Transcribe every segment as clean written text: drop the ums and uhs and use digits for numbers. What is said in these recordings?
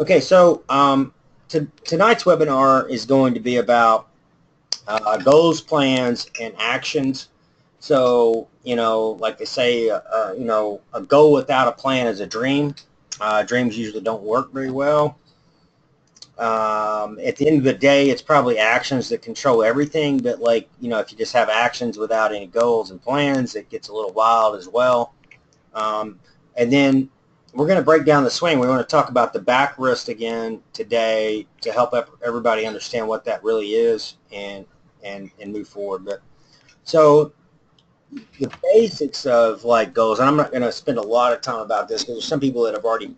Okay, so tonight's webinar is going to be about goals, plans, and actions. So, like they say, a goal without a plan is a dream. Dreams usually don't work very well. At the end of the day, it's probably actions that control everything. But if you just have actions without any goals and plans, it gets a little wild as well. And then we're going to break down the swing. We want to talk about the back wrist again today to help everybody understand what that really is and move forward. But so the basics of like goals, and I'm not going to spend a lot of time about this because there's some people that have already,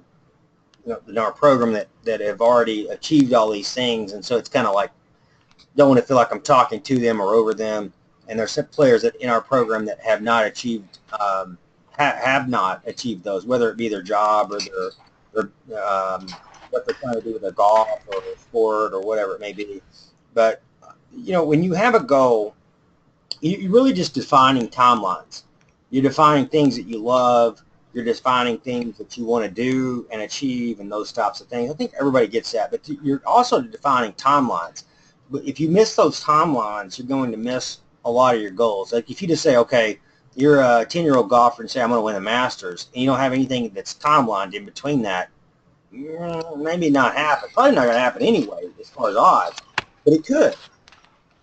in our program that have already achieved all these things, and so it's kind of like don't want to feel like I'm talking to them or over them. And there's some players that in our program that have not achieved have not achieved those, whether it be their job or what they're trying to do with their golf or their sport or whatever it may be. But when you have a goal, you're really just defining timelines. You're defining things that you love. You're defining things that you want to do and achieve and those types of things. I think everybody gets that. But you're also defining timelines. But if you miss those timelines, you're going to miss a lot of your goals. Like if you just say, okay, you're a 10-year-old golfer and say, I'm going to win the Masters, and you don't have anything that's timelined in between that, maybe not happen. Probably not going to happen anyway as far as odds, but it could.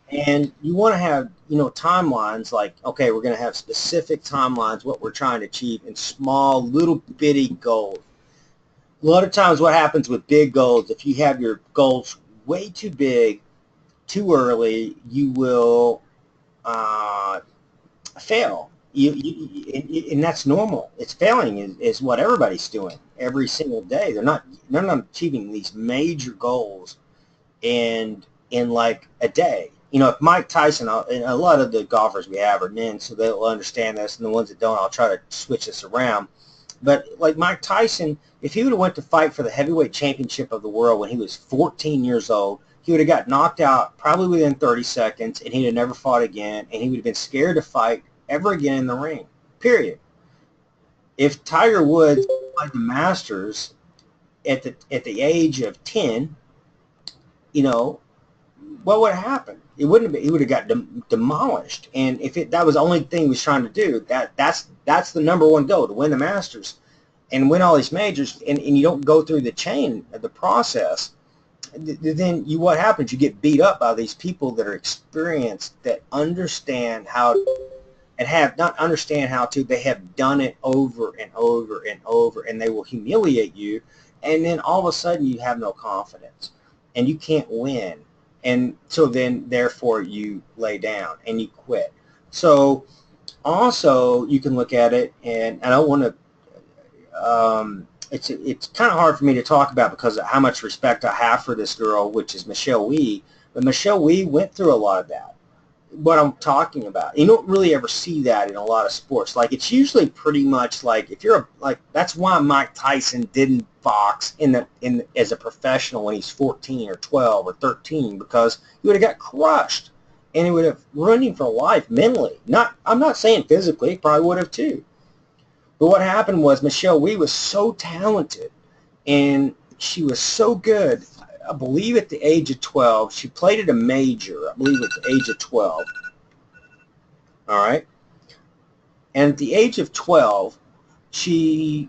And you want to have, timelines like, okay, we're going to have specific timelines, what we're trying to achieve in small, little bitty goals. A lot of times what happens with big goals, if you have your goals way too big, too early, you will fail. And that's normal. It's failing is what everybody's doing every single day. They're not achieving these major goals in like a day. If Mike Tyson, and a lot of the golfers we have are men, so they'll understand this, and the ones that don't, I'll try to switch this around. But like Mike Tyson, if he would have went to fight for the heavyweight championship of the world when he was 14 years old, he would have got knocked out probably within 30 seconds, and he'd have never fought again, and he would have been scared to fight ever again in the ring, period. If Tiger Woods played the Masters at the age of 10, what would have happened? It wouldn't have been, he would have got demolished. And if that was the only thing he was trying to do, that's the number one goal, to win the Masters and win all these majors, and you don't go through the chain of the process, then what happens? You get beat up by these people that are experienced, that understand how, and have not understand how to, they have done it over and over and over, and they will humiliate you, and then all of a sudden you have no confidence and you can't win. And so then therefore you lay down and you quit. So also you can look at it, and I don't want to it's kind of hard for me to talk about because of how much respect I have for this girl, which is Michelle Wie. But Michelle Wie went through a lot of that, what I'm talking about. You don't really ever see that in a lot of sports. Like it's usually pretty much like if you're that's why Mike Tyson didn't box as a professional when he's 14 or 12 or 13, because he would have got crushed and he would have ruined him for life mentally. I'm not saying physically, probably would have too. But what happened was Michelle Wie was so talented and she was so good. I believe at the age of 12, she played at a major, I believe at the age of 12. All right. And at the age of 12, she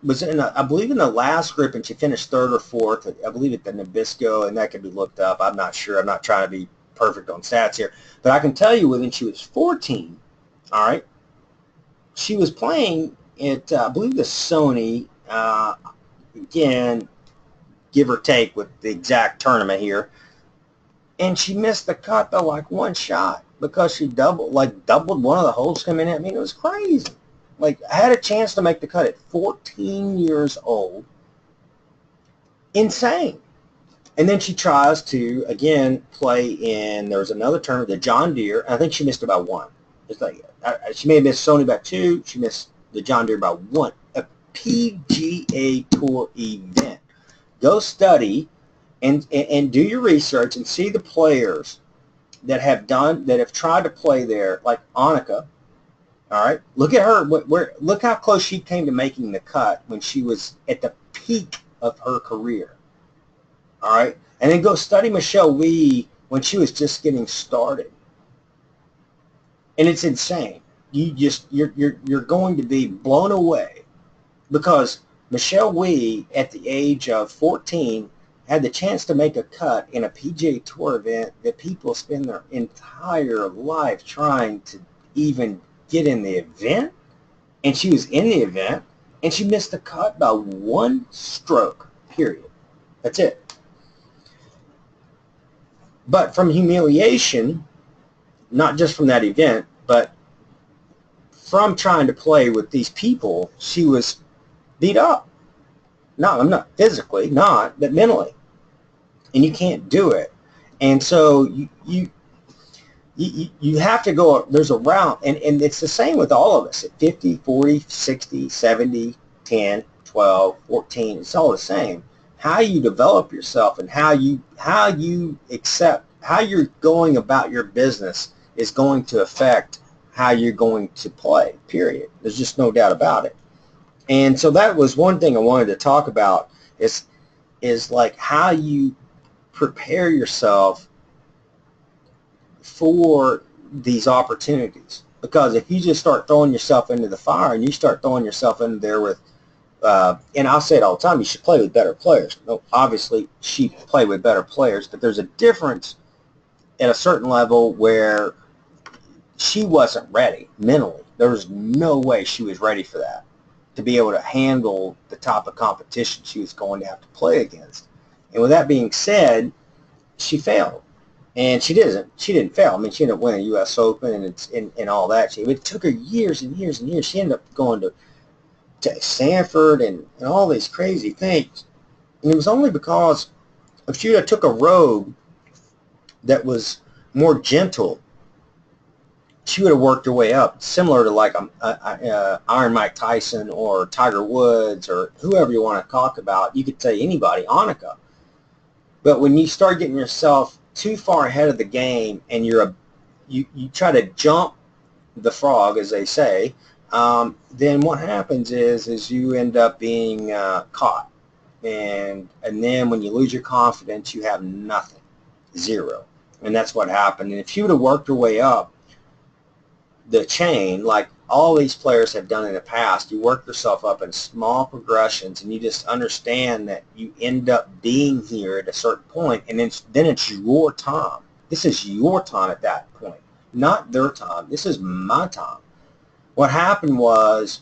was I believe in the last group, and she finished third or fourth, I believe at the Nabisco, and that could be looked up. I'm not sure. I'm not trying to be perfect on stats here. But I can tell you when she was 14, all right, she was playing at, I believe, the Sony, again, give or take with the exact tournament here, and she missed the cut by like one shot because she doubled one of the holes coming in. I mean, it was crazy. Like, I had a chance to make the cut at 14 years old. Insane. And then she tries to, again, play in, there was another tournament, the John Deere. I think she missed about one. It's like, she may have missed Sony by two. She missed the John Deere by one. A PGA Tour event. Go study and do your research and see the players that have tried to play there, like Annika. All right, look at her. Look how close she came to making the cut when she was at the peak of her career. All right, and then go study Michelle Wie when she was just getting started, and it's insane. You're going to be blown away, because Michelle Wie at the age of 14 had the chance to make a cut in a PGA Tour event that people spend their entire life trying to even get in the event, and she was in the event, and she missed the cut by one stroke, period. That's it. But from humiliation, not just from that event, but from trying to play with these people, she was beat up. No, I'm not physically, not, but mentally. And you can't do it. And so you have to go, there's a route, and it's the same with all of us at 50, 40, 60, 70, 10, 12, 14. It's all the same. How you develop yourself and how you accept, how you're going about your business is going to affect how you're going to play, period. There's just no doubt about it. And so that was one thing I wanted to talk about, is like how you prepare yourself for these opportunities. Because if you just start throwing yourself into the fire, and you start throwing yourself in there with, and I'll say it all the time, you should play with better players. No, obviously, she played with better players, but there's a difference at a certain level where she wasn't ready mentally. There was no way she was ready for that, to be able to handle the type of competition she was going to have to play against. And with that being said, she failed. And she didn't fail. I mean, she ended up winning a U.S. Open and all that. It took her years and years and years. She ended up going to Stanford and all these crazy things. And it was only because if she had took a road that was more gentle, she would have worked her way up, similar to like Iron Mike Tyson or Tiger Woods or whoever you want to talk about. You could say anybody, Annika. But when you start getting yourself too far ahead of the game and you try to jump the frog, as they say, then what happens is you end up being caught. And then when you lose your confidence, you have nothing, zero. And that's what happened. And if she would have worked her way up the chain, like all these players have done in the past, you work yourself up in small progressions, and you just understand that you end up being here at a certain point, and then it's your time. This is your time at that point, not their time. This is my time. What happened was,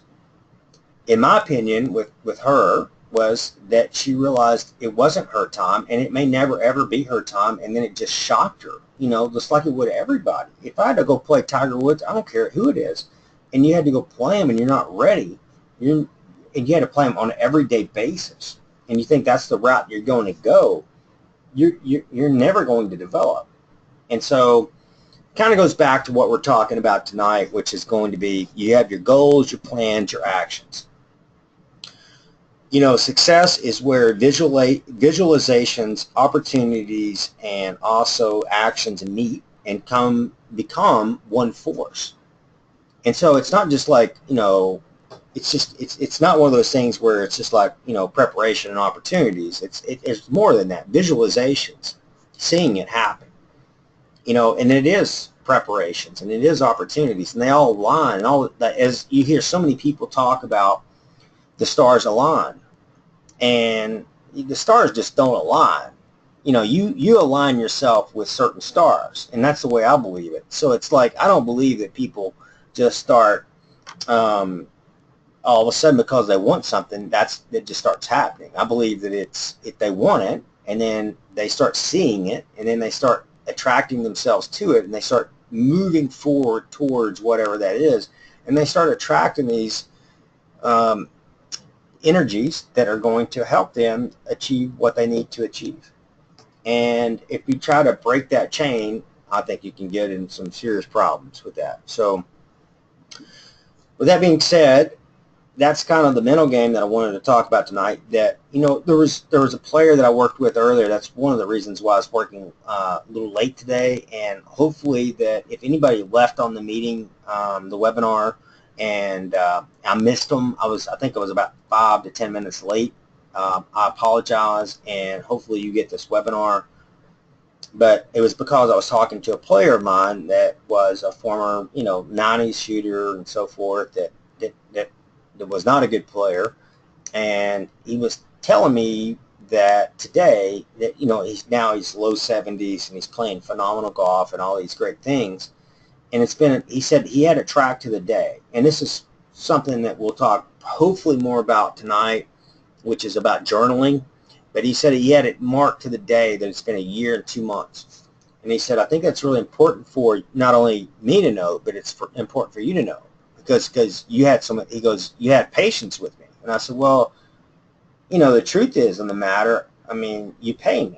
in my opinion, with her, was that she realized it wasn't her time, and it may never ever be her time, and then it just shocked her, just like it would everybody. If I had to go play Tiger Woods, I don't care who it is, and you had to go play him and you're not ready, and you had to play him on an everyday basis, and you think that's the route you're going to go, you're never going to develop. And so kind of goes back to what we're talking about tonight, which is going to be, you have your goals, your plans, your actions. Success is where visualizations, opportunities, and also actions meet and become one force. And so it's not just like, it's not one of those things where it's just like, preparation and opportunities. It's more than that. Visualizations, seeing it happen, and it is preparations and it is opportunities, and they all align. And all that, as you hear so many people talk about, the stars align, and the stars just don't align. You align yourself with certain stars, and that's the way I believe it. So it's like, I don't believe that people just start all of a sudden because they want something, it just starts happening. I believe that if they want it, and then they start seeing it, and then they start attracting themselves to it, and they start moving forward towards whatever that is, and they start attracting these energies that are going to help them achieve what they need to achieve. And if you try to break that chain, I think you can get in some serious problems with that. So with that being said, that's kind of the mental game that I wanted to talk about tonight. That, there was a player that I worked with earlier. That's one of the reasons why I was working a little late today, and hopefully that if anybody left on the meeting, the webinar, and I missed them, I think I was about 5 to 10 minutes late. I apologize, and hopefully you get this webinar. But it was because I was talking to a player of mine that was a former, 90s shooter and so forth that was not a good player. And he was telling me that today that, he's low 70s and he's playing phenomenal golf and all these great things. And he said he had a track to the day. And this is something that we'll talk hopefully more about tonight, which is about journaling. But he said he had it marked to the day that it's been a year and 2 months. And he said, I think that's really important for not only me to know, but it's important for you to know. Because you had he goes, you had patience with me. And I said, well, the truth is in the matter, you pay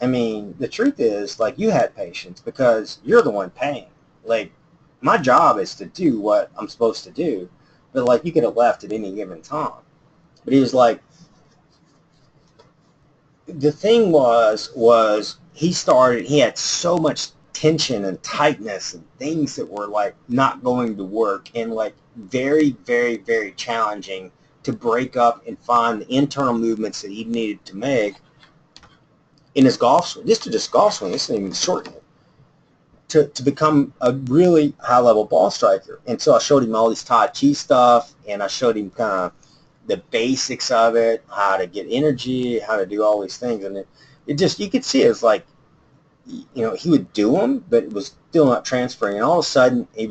me. The truth is, like, you had patience because you're the one paying. Like, my job is to do what I'm supposed to do. But, like, you could have left at any given time. But he was like, the thing was he had so much tension and tightness and things that were like not going to work and like very, very, very challenging to break up and find the internal movements that he needed to make in his golf swing. Just golf swing, this isn't even shorten it. To become a really high-level ball striker. And so I showed him all this Tai Chi stuff, and I showed him kind of the basics of it, how to get energy, how to do all these things. And it just, you could see it's like, he would do them, but it was still not transferring. And all of a sudden, he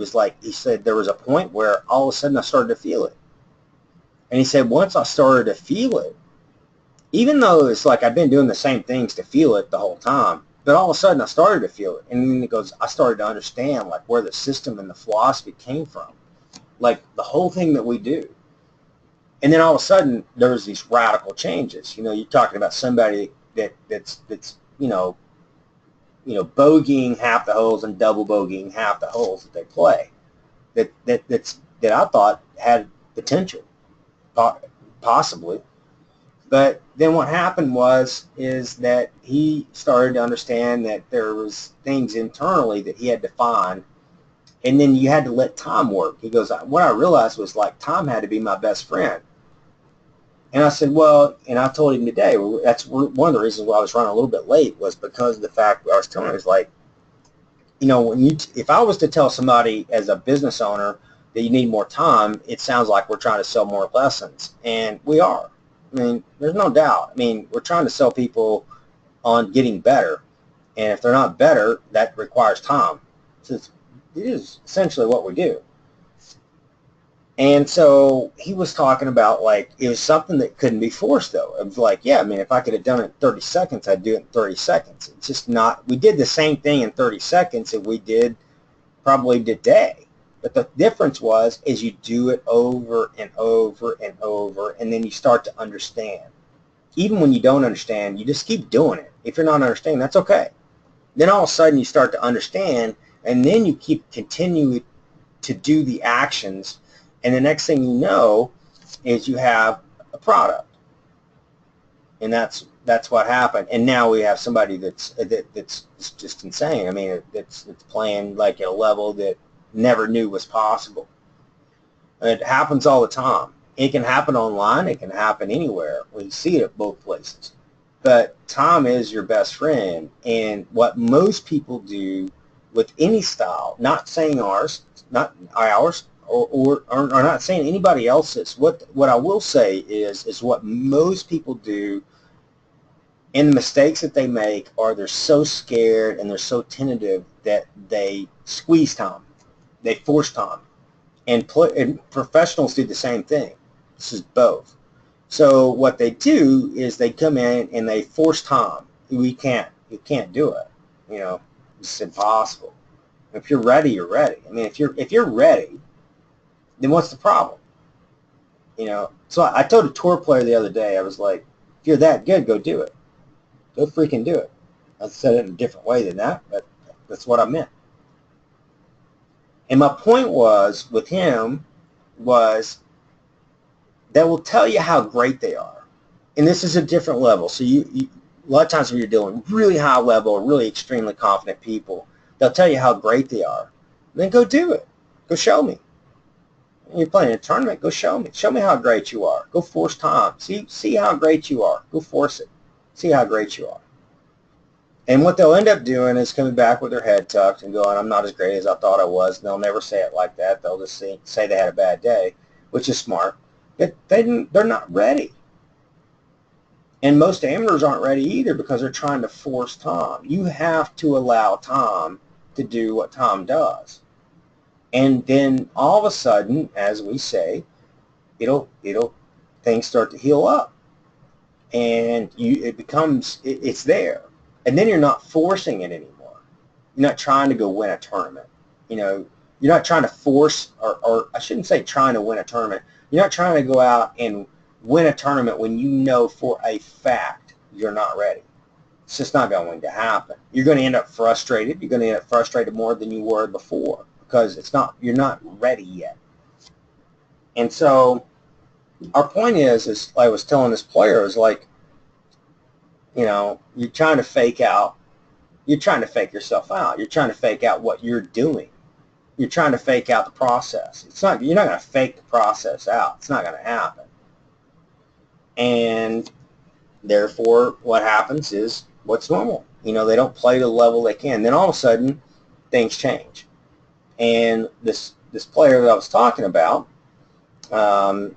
said there was a point where all of a sudden I started to feel it. And he said once I started to feel it, even though it's like I've been doing the same things to feel it the whole time, but all of a sudden I started to feel it. And then he goes, I started to understand like where the system and the philosophy came from. Like the whole thing that we do. And then all of a sudden there's these radical changes. You're talking about somebody that's bogeying half the holes and double bogeying half the holes that they play. That I thought had potential, possibly. But then what happened is that he started to understand that there was things internally that he had to find, and then you had to let time work. He goes, what I realized was like time had to be my best friend. And I said, well, and I told him today, that's one of the reasons why I was running a little bit late was because of the fact I was telling him, is like, if I was to tell somebody as a business owner that you need more time, it sounds like we're trying to sell more lessons, and we are. There's no doubt. We're trying to sell people on getting better. And if they're not better, that requires time. So it is essentially what we do. And so he was talking about, like, it was something that couldn't be forced, though. It was like, yeah, if I could have done it in 30 seconds, I'd do it in 30 seconds. It's just not. We did the same thing in 30 seconds that we did probably today. But the difference is you do it over and over and over, and then you start to understand. Even when you don't understand, you just keep doing it. If you're not understanding, that's okay. Then all of a sudden you start to understand, and then you continue to do the actions, and the next thing you know is you have a product. And that's what happened. And now we have somebody that's just insane. It's playing like at a level that never knew was possible. It happens all the time. It can happen online. It can happen anywhere. We see it at both places. But time is your best friend. And what most people do with any style, not saying ours, not ours, or not saying anybody else's, what I will say is what most people do, and the mistakes that they make are they're so scared and they're so tentative that they squeeze time. They force time, and professionals do the same thing. This is both. So what they do is they come in and they force time. You can't do it. It's impossible. If you're ready, you're ready. If you're ready, then what's the problem? So I told a tour player the other day, I was like, if you're that good, go do it. Go freaking do it. I said it in a different way than that, but that's what I meant. And my point with him was that will tell you how great they are. And this is a different level. So you a lot of times when you're dealing with really high level, really extremely confident people, they'll tell you how great they are. Then go do it. Go show me. You're playing a tournament. Go show me. Show me how great you are. Go force Tom. See how great you are. Go force it. See how great you are. And what they'll end up doing is coming back with their head tucked and going, I'm not as great as I thought I was. And they'll never say it like that. They'll just say they had a bad day, which is smart. But they're not ready. And most amateurs aren't ready either because they're trying to force Tom. You have to allow Tom to do what Tom does. And then all of a sudden, as we say, things start to heal up. And it's there. And then you're not forcing it anymore. You're not trying to go win a tournament. You're not trying to force, or I shouldn't say trying to win a tournament. You're not trying to go out and win a tournament when you know for a fact you're not ready. It's just not going to happen. You're going to end up frustrated. You're going to end up frustrated more than you were before because you're not ready yet. And so our point is I was telling this player, is like, you're trying to fake out. You're trying to fake yourself out. You're trying to fake out what you're doing. You're trying to fake out the process. You're not going to fake the process out. It's not going to happen. And therefore, what happens is what's normal. They don't play to the level they can. Then all of a sudden, things change. And this player that I was talking about, all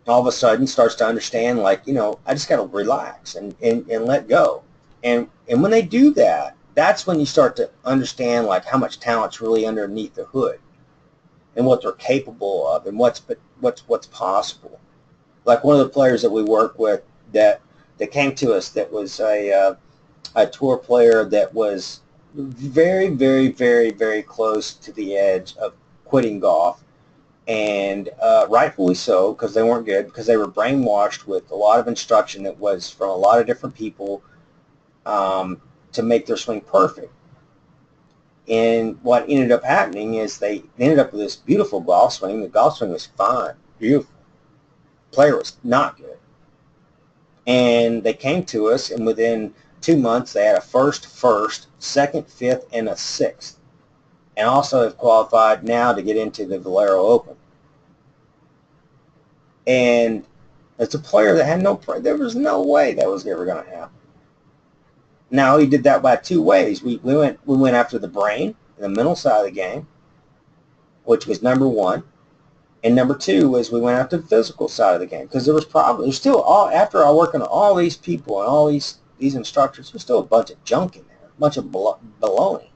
of a sudden starts to understand, like, I just got to relax and let go. And when they do that, that's when you start to understand, like, how much talent's really underneath the hood and what they're capable of and what's possible. Like one of the players that we work with that came to us, that was a tour player that was very, very, very, very close to the edge of quitting golf. And rightfully so, because they weren't good, because they were brainwashed with a lot of instruction that was from a lot of different people to make their swing perfect. And what ended up happening is they ended up with this beautiful golf swing. The golf swing was fine, beautiful. The player was not good. And they came to us, and within 2 months they had a first, second, fifth, and a sixth. And also have qualified now to get into the Valero Open. And it's a player that had there was no way that was ever going to happen. Now, he did that by two ways. We went after the brain, the mental side of the game, which was number one. And number two was we went after the physical side of the game, because there's still, after I work on all these people and all these instructors, there's still a bunch of junk in there, a bunch of baloney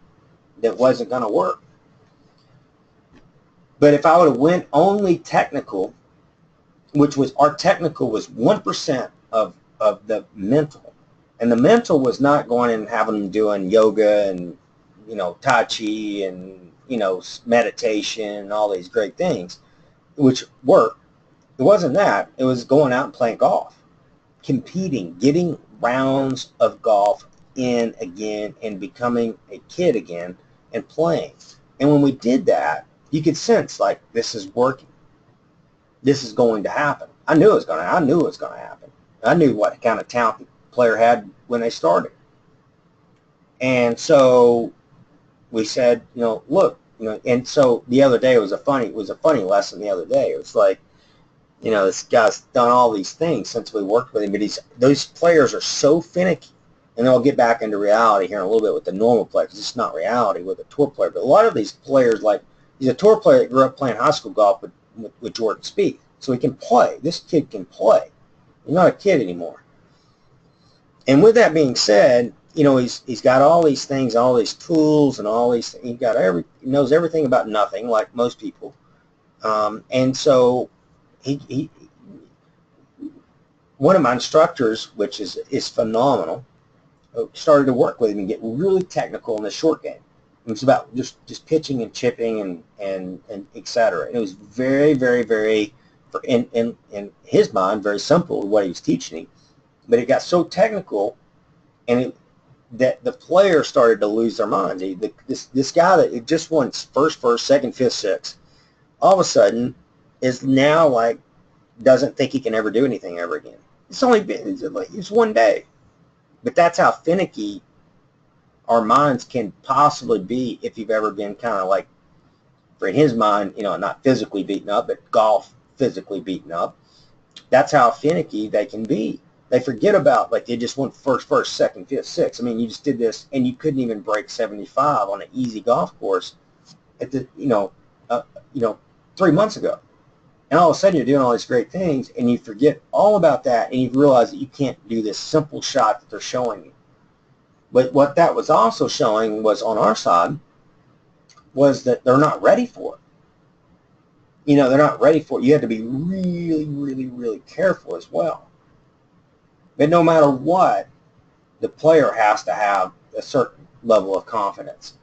that wasn't going to work. But if I would have went only technical, which was, our technical was 1% of the mental, and the mental was not going and having them doing yoga and Tai Chi and meditation and all these great things, which work. It wasn't that. It was going out and playing golf, competing, getting rounds of golf in again, and becoming a kid again and playing. And when we did that, you could sense, like, this is working. This is going to happen. I knew it was going to happen. I knew what kind of talent the player had when they started. And so we said, look, and so the other day it was a funny lesson the other day. It was like, this guy's done all these things since we worked with him, but those players are so finicky. And I'll get back into reality here in a little bit with the normal player, because it's not reality with a tour player. But a lot of these players, like, he's a tour player that grew up playing high school golf with Jordan Spieth. So he can play. This kid can play. He's not a kid anymore. And with that being said, he's got all these things, all these tools, and all these. He knows everything about nothing, like most people. And so he one of my instructors, which is phenomenal, started to work with him and get really technical in the short game. It was about just pitching and chipping and et cetera. And it was very, very, very, in his mind, very simple what he was teaching him. But it got so technical, and that the players started to lose their minds. This guy that just won first, second, fifth, sixth, all of a sudden is now like doesn't think he can ever do anything ever again. It's one day. But that's how finicky our minds can possibly be if you've ever been kind of like for in his mind, not physically beaten up, but golf physically beaten up. That's how finicky they can be. They forget about, like, they just went first, second, fifth, sixth. I mean, you just did this, and you couldn't even break 75 on an easy golf course at the, 3 months ago. And all of a sudden, you're doing all these great things, and you forget all about that, and you realize that you can't do this simple shot that they're showing you. But what that was also showing was, on our side, was that they're not ready for it. They're not ready for it. You have to be really, really, really careful as well. But no matter what, the player has to have a certain level of confidence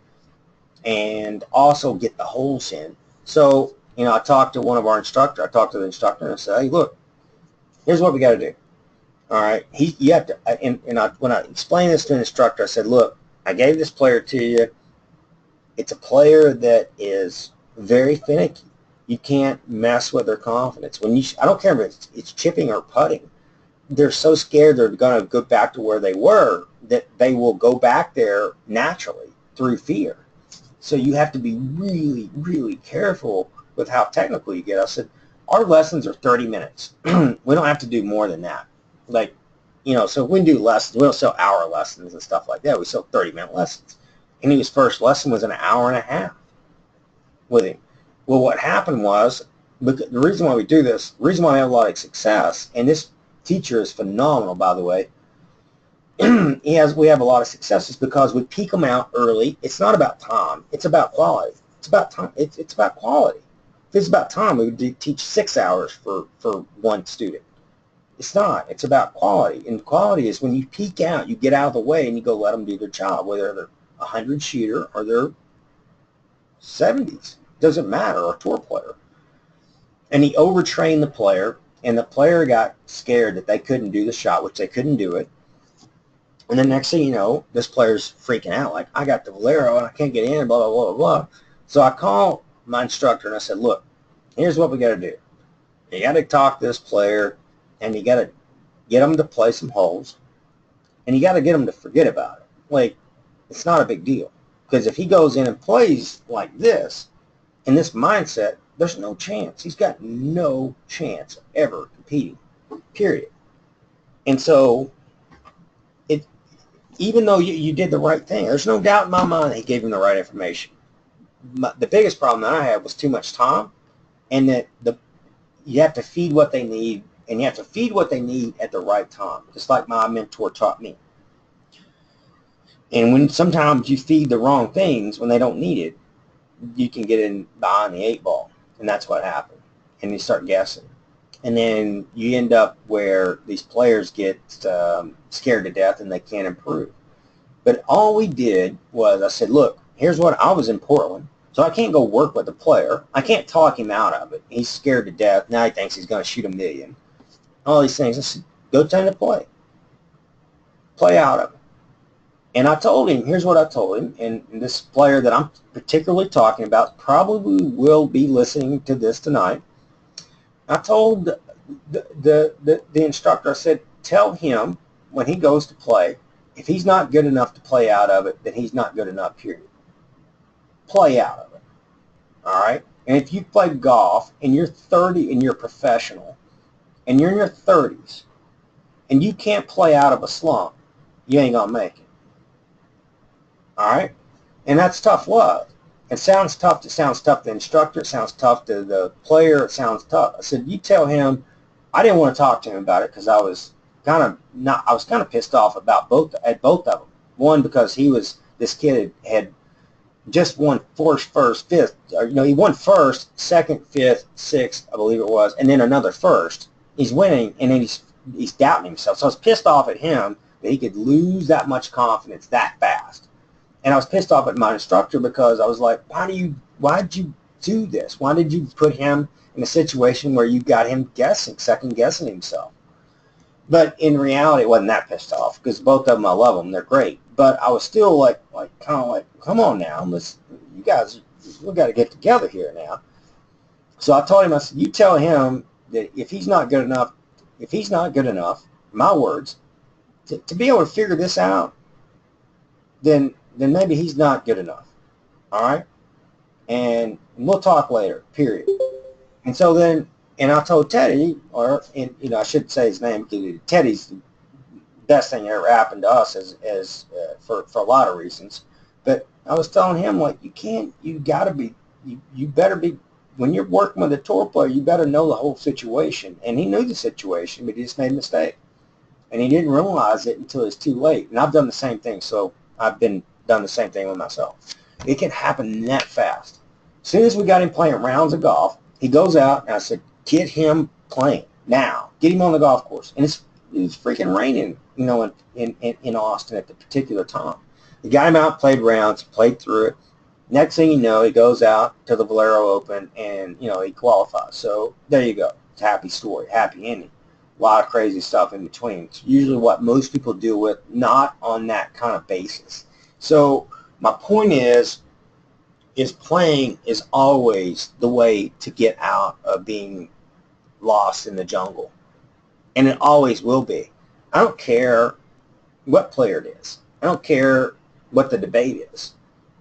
and also get the holes in. So, I talked to one of our instructors. I talked to the instructor and I said, hey, look, here's what we got to do. All right. You have to, when I explained this to an instructor, I said, look, I gave this player to you. It's a player that is very finicky. You can't mess with their confidence. I don't care if it's chipping or putting. They're so scared they're going to go back to where they were that they will go back there naturally through fear. So you have to be really, really careful with how technical you get. I said, our lessons are 30 minutes. We don't have to do more than that. So we do lessons. We don't sell hour lessons and stuff like that. We sell 30-minute lessons. And his first lesson was an hour and a half with him. Well, what happened was, the reason why we do this, the reason why we have a lot of success, and this teacher is phenomenal, by the way, we have a lot of successes because we peak them out early. It's not about time. It's about quality. It's about time. It's about quality. If it's about time, we would teach 6 hours for one student. It's not. It's about quality. And quality is when you peak out, you get out of the way and you go let them do their job, whether they're 100 shooter or they're 70s. Doesn't matter, or a tour player. And he overtrained the player, and the player got scared that they couldn't do the shot, which they couldn't do it. And the next thing you know, this player's freaking out, like, I got the Valero and I can't get in, blah, blah, blah, blah. So I called my instructor and I said, look, here's what we got to do. You got to talk to this player, and you got to get them to play some holes, and you got to get them to forget about it. Like, it's not a big deal. Because if he goes in and plays like this, in this mindset, there's no chance. He's got no chance of ever competing, period. And so, even though you did the right thing, there's no doubt in my mind that he gave him the right information. The biggest problem that I had was too much time, and that you have to feed what they need, and you have to feed what they need at the right time, just like my mentor taught me. And when sometimes you feed the wrong things when they don't need it, you can get in behind the 8 ball, and that's what happened. And you start guessing. And then you end up where these players get scared to death and they can't improve. But all we did was I said, look, here's what I was in Portland, so I can't go work with the player. I can't talk him out of it. He's scared to death. Now he thinks he's going to shoot $1 million. All these things. I said, go time to play. Play out of it. And I told him, here's what I told him, and this player that I'm particularly talking about probably will be listening to this tonight. I told the instructor, I said, tell him when he goes to play, if he's not good enough to play out of it, then he's not good enough, period. Play out of it. All right? And if you play golf and you're 30 and you're professional and you're in your 30s and you can't play out of a slump, you ain't going to make it. All right? And that's tough love. It sounds tough. It sounds tough to the instructor. It sounds tough to the player. It sounds tough. I said, you tell him. I didn't want to talk to him about it because I was kind of pissed off about both of them. One, because this kid had just won first, fifth. He won first, second, fifth, sixth, I believe it was, and then another first. He's winning, and then he's doubting himself. So I was pissed off at him that he could lose that much confidence that fast. And I was pissed off at my instructor because I was like, why did you do this? Why did you put him in a situation where you got him second guessing himself? But in reality, it wasn't that pissed off because both of them, I love them. They're great. But I was still like, come on now. You guys, we got to get together here now. So I told him, I said, you tell him that if he's not good enough, my words, to be able to figure this out, then maybe he's not good enough. All right? And And we'll talk later, period. And so then, and I told Teddy, and I shouldn't say his name because Teddy's the best thing that ever happened to us for a lot of reasons. But I was telling him, like, you better be, when you're working with a tour player, you better know the whole situation. And he knew the situation, but he just made a mistake. And he didn't realize it until it's too late. And I've done the same thing, so I've done the same thing with myself. It can happen that fast. As soon as we got him playing rounds of golf, he goes out, and I said, get him playing now. Get him on the golf course. And it was freaking raining, in Austin at the particular time. We got him out, played rounds, played through it. Next thing you know, he goes out to the Valero Open, and, he qualifies. So there you go. It's a happy story, happy ending. A lot of crazy stuff in between. It's usually what most people deal with, not on that kind of basis. So my point is playing is always the way to get out of being lost in the jungle. And it always will be. I don't care what player it is. I don't care what the debate is.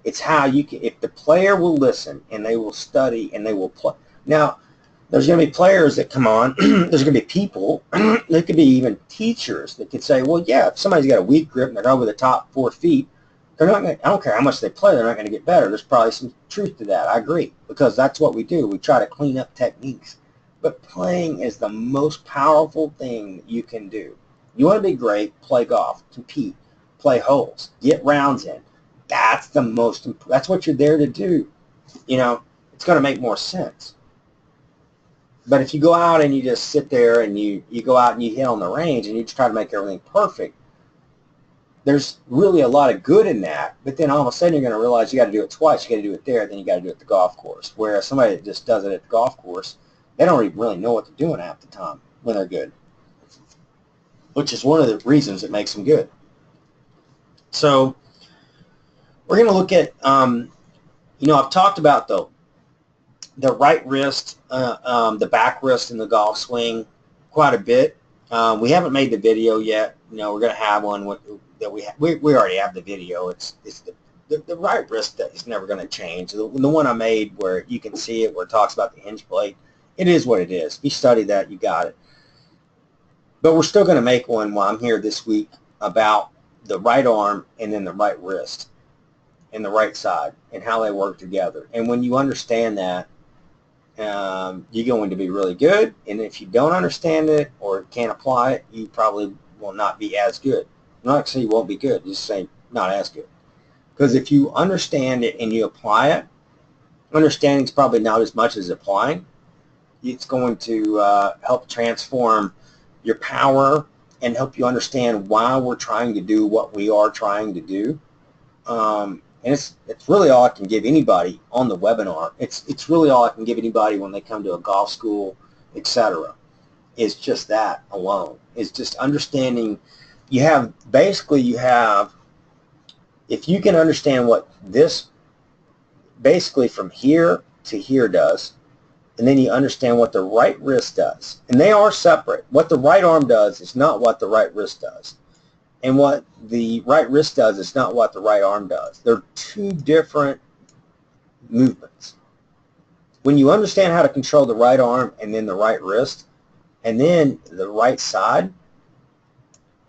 It's how you can, if the player will listen and they will study and they will play. Now, there's going to be players that come on. There's going to be people. There could be even teachers that could say, well, yeah, if somebody's got a weak grip and they're over the top 4 feet, they're not going to, I don't care how much they play, they're not going to get better. There's probably some truth to that. I agree, because that's what we do. We try to clean up techniques. But playing is the most powerful thing you can do. You want to be great, play golf, compete, play holes, get rounds in. That's the most, that's what you're there to do. It's going to make more sense. But if you go out and you just sit there and you go out and you hit on the range and you just try to make everything perfect, there's really a lot of good in that. But then all of a sudden you're going to realize you got to do it twice. You got to do it there, then you got to do it at the golf course. Whereas somebody that just does it at the golf course, they don't even really know what they're doing half the time when they're good, which is one of the reasons it makes them good. So we're going to look at, I've talked about the right wrist, the back wrist in the golf swing quite a bit. We haven't made the video yet. We're going to have one that we already have the video. It's the right wrist that is never going to change. The one I made where you can see it, where it talks about the hinge plate, it is what it is. If you study that, you got it. But we're still going to make one while I'm here this week about the right arm and then the right wrist and the right side and how they work together. And when you understand that, you're going to be really good. And if you don't understand it or can't apply it, you probably will not be as good. I'm not saying you won't be good, just saying not as good. Because if you understand it and you apply it, understanding is probably not as much as applying. It's going to help transform your power and help you understand why we're trying to do what we are trying to do. And it's really all I can give anybody on the webinar. It's really all I can give anybody when they come to a golf school, etc. It's just that alone. It's just understanding. If you can understand what this basically from here to here does, and then you understand what the right wrist does, and they are separate. What the right arm does is not what the right wrist does. And what the right wrist does is not what the right arm does. They're two different movements. When you understand how to control the right arm and then the right wrist and then the right side,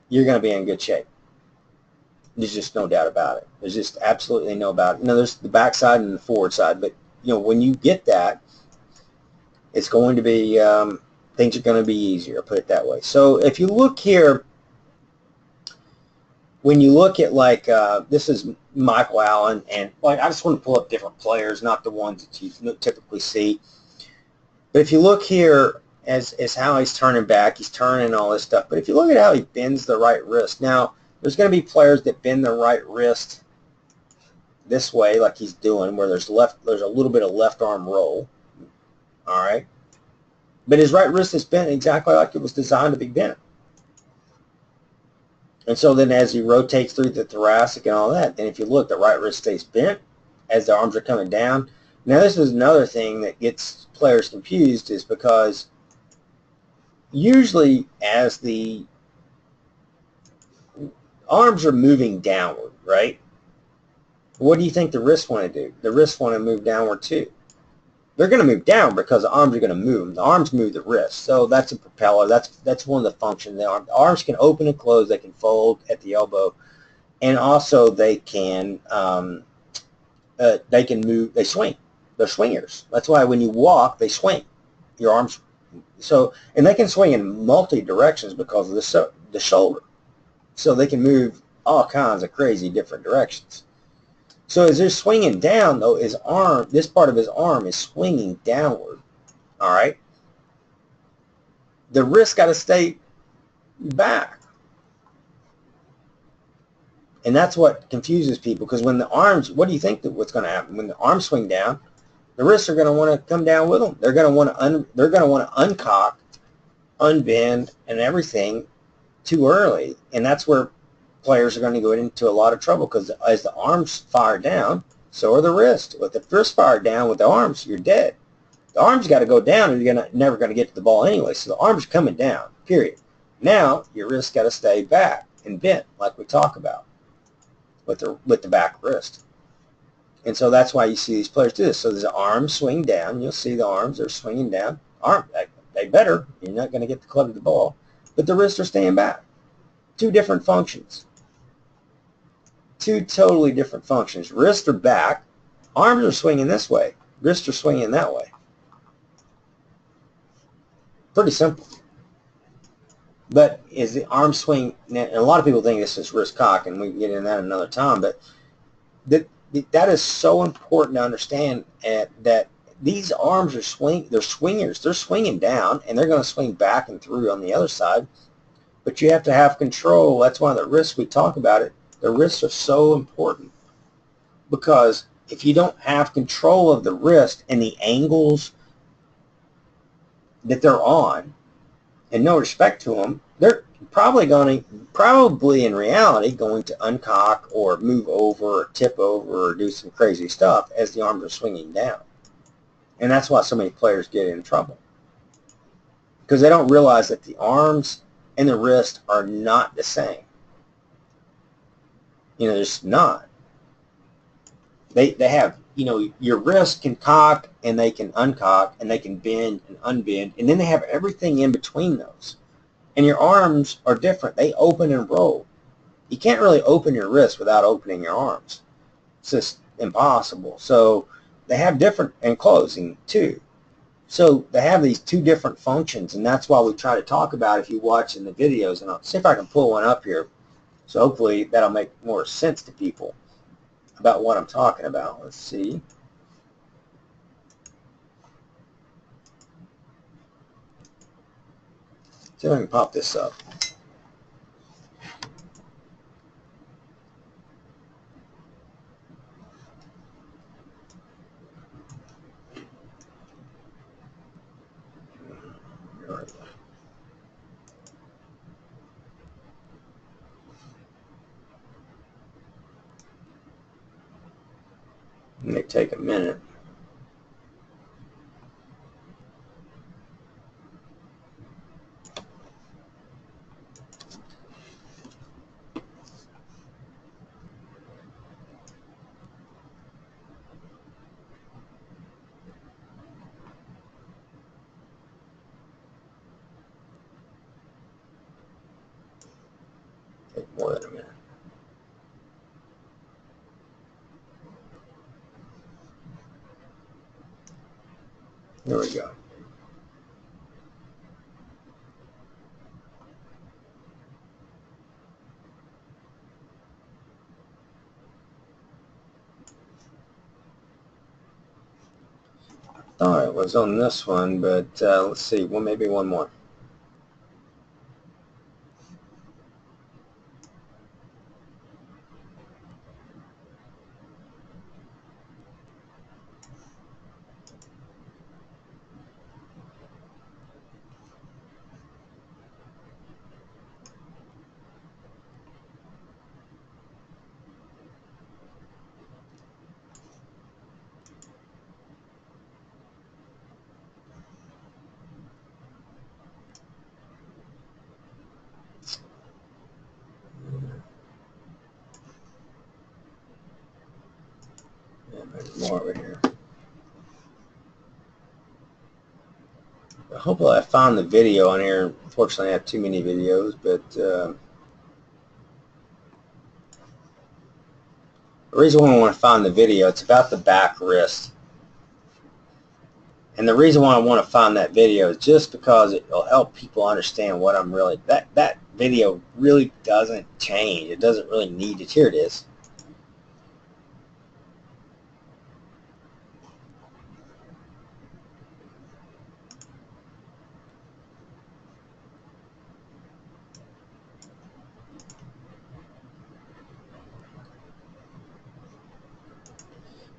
you're going to be in good shape. There's just no doubt about it. There's just absolutely no doubt. There's the back side and the forward side, but when you get that, it's going to be, things are going to be easier, put it that way. So if you look here, when you look at this is Michael Allen, and I just want to pull up different players, not the ones that you typically see. But if you look here as how he's turning back, he's turning all this stuff. But if you look at how he bends the right wrist, now there's going to be players that bend the right wrist this way, like he's doing, where there's a little bit of left arm roll. All right, but his right wrist is bent exactly like it was designed to be bent. And so then as he rotates through the thoracic and all that, then if you look, the right wrist stays bent as the arms are coming down. Now this is another thing that gets players confused, is because usually as the arms are moving downward, right? What do you think the wrists want to do? The wrists want to move downward too. they're going to move down because the arms are going to move. The arms move the wrist. So that's a propeller. That's one of the functions of the arm. The arms can open and close. They can fold at the elbow. And also they can move. They swing. They're swingers. That's why when you walk, they swing. Your arms. So, and they can swing in multi directions because of the shoulder. So they can move all kinds of crazy different directions. So as they're swinging down, though, his arm, this part of his arm is swinging downward. All right. The wrist got to stay back. And that's what confuses people, because when the arms, what do you think that what's going to happen? When the arms swing down, the wrists are going to want to come down with them. They're going to want to uncock, unbend, and everything too early. And that's where players are going to go into a lot of trouble, because as the arms fire down, so are the wrists. With the wrist fire down with the arms, you're dead. The arms got to go down, or you're never going to get to the ball anyway. So the arms are coming down, period. Now your wrist got to stay back and bent, like we talk about with the back wrist. And so that's why you see these players do this. So there's the arms swing down. You'll see the arms are swinging down. They better. You're not going to get the club to the ball. But the wrists are staying back. Two different functions. Two totally different functions. Wrists are back. Arms are swinging this way. Wrists are swinging that way. Pretty simple. But is the arm swing, and a lot of people think this is wrist cock, and we can get into that another time, but that is so important to understand that these arms are they're swingers. They're swinging down, and they're going to swing back and through on the other side. But you have to have control. That's one of the risks we talk about it. The wrists are so important, because if you don't have control of the wrist and the angles that they're on, and no respect to them, they're probably in reality going to uncock or move over or tip over or do some crazy stuff as the arms are swinging down. And that's why so many players get in trouble, because they don't realize that the arms and the wrist are not the same. They're just not. They have, your wrist can cock and they can uncock and they can bend and unbend, and then they have everything in between those. And your arms are different. They open and roll. You can't really open your wrist without opening your arms. It's just impossible. So they have different, and closing too. So they have these two different functions, and that's why we try to talk about, if you watch in the videos, and I'll see if I can pull one up here. So hopefully that'll make more sense to people about what I'm talking about. Let's see. See if I can pop this up. It may take a minute. Take more than a minute. There we go. Thought it was on this one, but let's see. Well, maybe one more. Yeah, maybe more over here. hopefully I found the video on here. Unfortunately, I have too many videos, but the reason why I want to find the video, it's about the back wrist. And the reason why I want to find that video is just because it will help people understand what I'm really, that video really doesn't change. It doesn't really need it. Here it is.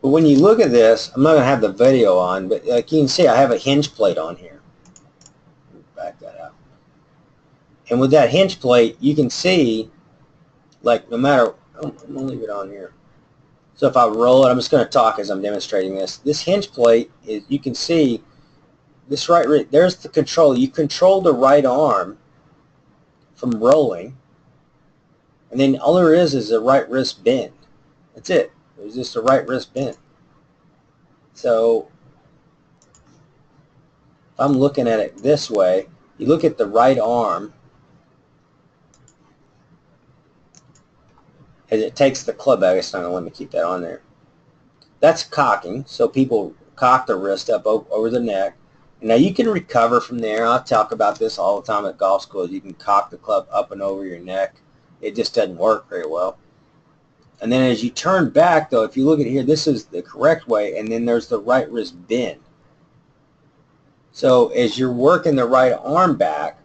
But when you look at this, I'm not going to have the video on, but like you can see, I have a hinge plate on here. Back that up. And with that hinge plate, you can see, like, no matter, I'm going to leave it on here. So if I roll it, I'm just going to talk as I'm demonstrating this. This hinge plate, is, you can see, this right, there's the control. You control the right arm from rolling, and then all there is a right wrist bend. That's it. There's just a right wrist bend. So if I'm looking at it this way, you look at the right arm as it takes the club back. It's not going to let me keep that on there. That's cocking. So people cock the wrist up over the neck. And now you can recover from there. I talk about this all the time at golf schools. You can cock the club up and over your neck. It just doesn't work very well. And then as you turn back, though, if you look at here, this is the correct way, and then there's the right wrist bend. So as you're working the right arm back,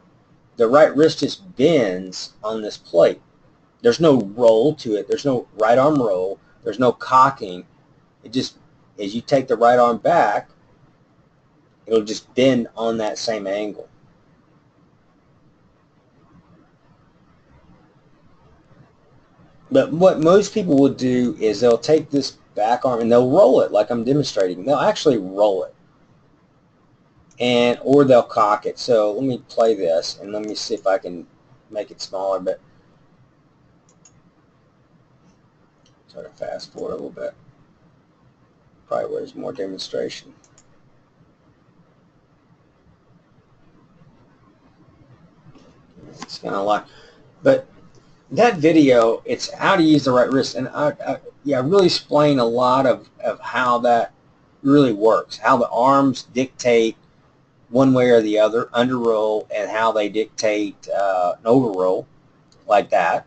the right wrist just bends on this plate. There's no roll to it. There's no right arm roll. There's no cocking. It just, as you take the right arm back, it'll just bend on that same angle. But what most people will do is they'll take this back arm and they'll roll it like I'm demonstrating. They'll actually roll it, and or they'll cock it. So let me play this and let me see if I can make it smaller. But sort of fast forward a little bit. Probably where there's more demonstration. It's kind of like, but that video, it's how to use the right wrist, and I really explain a lot of how that really works, how the arms dictate one way or the other, under roll, and how they dictate an over roll, like that.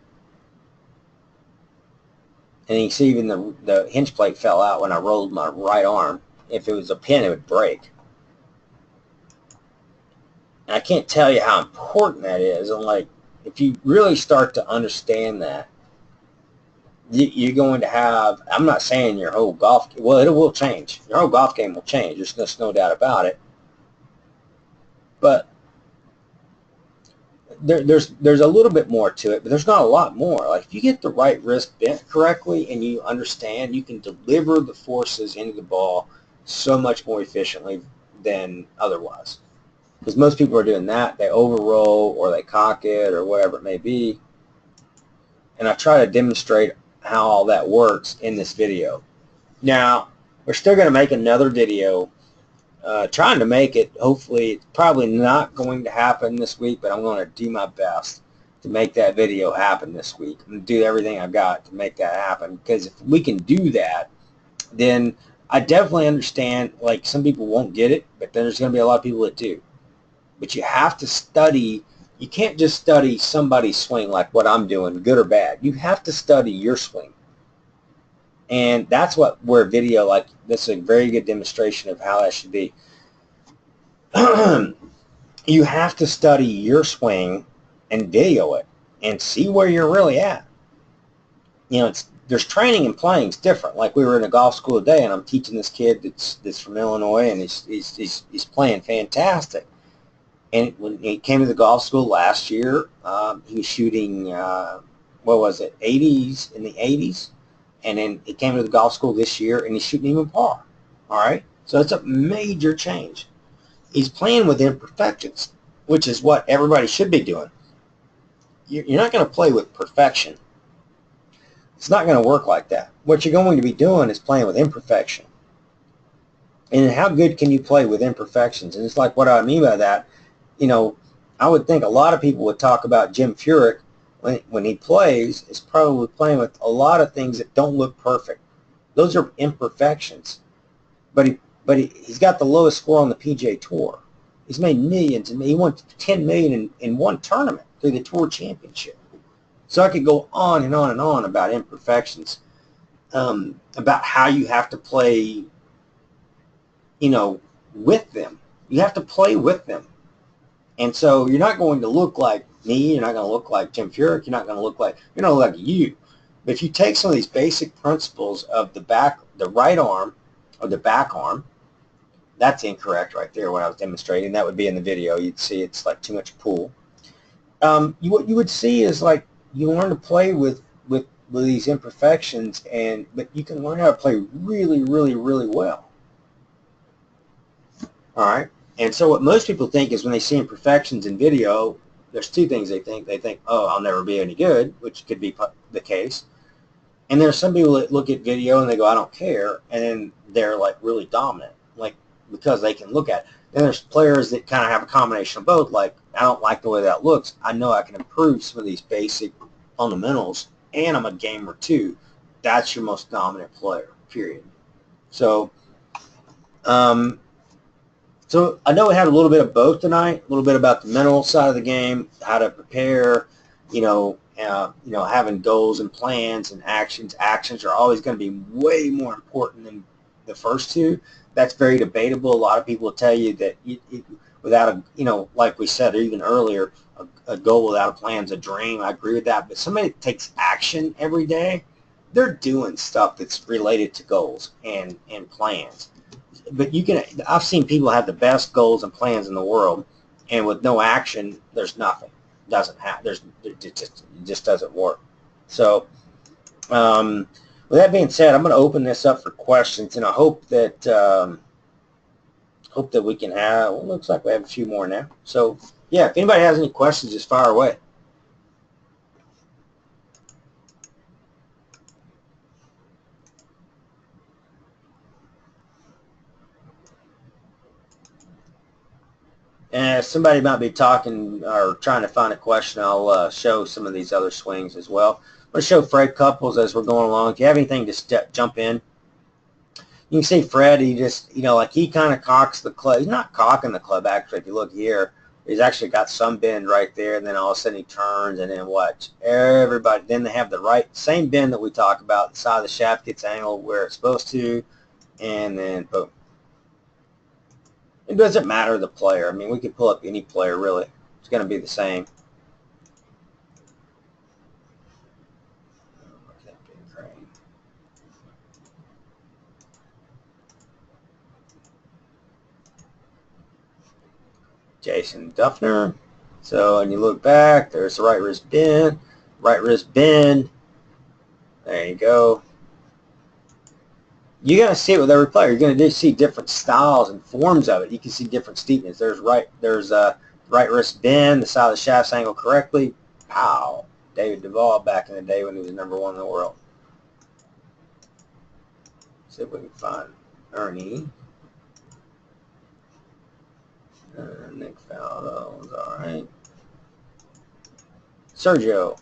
And you see even the hinge plate fell out when I rolled my right arm. If it was a pin, it would break. And I can't tell you how important that is. And like, if you really start to understand that, you're going to have, I'm not saying your whole golf, well, it will change. Your whole golf game will change. There's no doubt about it. But there's a little bit more to it, but there's not a lot more. Like if you get the right wrist bent correctly and you understand, you can deliver the forces into the ball so much more efficiently than otherwise. Because most people are doing that. They overroll or they cock it or whatever it may be. And I try to demonstrate how all that works in this video. Now, we're still going to make another video trying to make it. Hopefully, it's probably not going to happen this week, but I'm going to do my best to make that video happen this week. I'm going to do everything I've got to make that happen, because if we can do that, then I definitely understand, like, some people won't get it, but then there's going to be a lot of people that do. But you have to study. You can't just study somebody's swing like what I'm doing, good or bad. You have to study your swing. And that's where video like this is a very good demonstration of how that should be. You have to study your swing and video it and see where you're really at. You know, there's training and playing is different. Like we were in a golf school today, and I'm teaching this kid that's from Illinois, and he's playing fantastic. And when he came to the golf school last year, he was shooting what was it, 80s, in the 80s. And then he came to the golf school this year, and he's shooting even par. All right? So it's a major change. He's playing with imperfections, which is what everybody should be doing. You're not going to play with perfection. It's not going to work like that. What you're going to be doing is playing with imperfection. And how good can you play with imperfections? And it's like, what I mean by that, you know, I would think a lot of people would talk about Jim Furyk when he plays is probably playing with a lot of things that don't look perfect. Those are imperfections. He's got the lowest score on the PGA Tour. He's made millions, and he won $10 million in one tournament through the Tour Championship. So I could go on and on and on about imperfections, about how you have to play, you know, with them. You have to play with them. And so you're not going to look like me. You're not going to look like Jim Furyk. You're not going to look like you. But if you take some of these basic principles of the right arm or the back arm, that's incorrect right there when I was demonstrating. That would be in the video. You'd see it's like too much pull. What you would see is like you learn to play with these imperfections, but you can learn how to play really, really, really well. All right. And so what most people think is when they see imperfections in video, there's two things they think. They think, oh, I'll never be any good, which could be the case. And there's some people that look at video and they go, I don't care. And then they're like really dominant, like because they can look at it. Then there's players that kind of have a combination of both. Like, I don't like the way that looks. I know I can improve some of these basic fundamentals, and I'm a gamer too. That's your most dominant player, period. So, so I know we had a little bit of both tonight, a little bit about the mental side of the game, how to prepare, having goals and plans and actions. Actions are always going to be way more important than the first two. That's very debatable. A lot of people will tell you that without like we said even earlier, a goal without a plan is a dream. I agree with that. But somebody that takes action every day, they're doing stuff that's related to goals and plans. But I've seen people have the best goals and plans in the world, and with no action, there's nothing. It just doesn't work. So, with that being said, I'm going to open this up for questions, and I hope that we can have. Well, looks like we have a few more now. So, yeah, if anybody has any questions, just fire away. And if somebody might be talking or trying to find a question, I'll show some of these other swings as well. I'm going to show Fred Couples as we're going along. If you have anything, just jump in. You can see Fred, he just, like he kind of cocks the club. He's not cocking the club, actually. If you look here, he's actually got some bend right there, and then all of a sudden he turns, and then watch. Everybody, then they have the same bend that we talk about. The side of the shaft gets angled where it's supposed to, and then boom. It doesn't matter the player. I mean, we could pull up any player, really. It's going to be the same. Jason Dufner. So, and you look back, there's the right wrist bend. Right wrist bend. There you go. You're going to see it with every player. You're going to see different styles and forms of it. You can see different steepness. There's right wrist bend, the side of the shaft's angled correctly. Pow. David Duval back in the day when he was #1 in the world. See if we can find Ernie. Nick Faldo's all right. Sergio.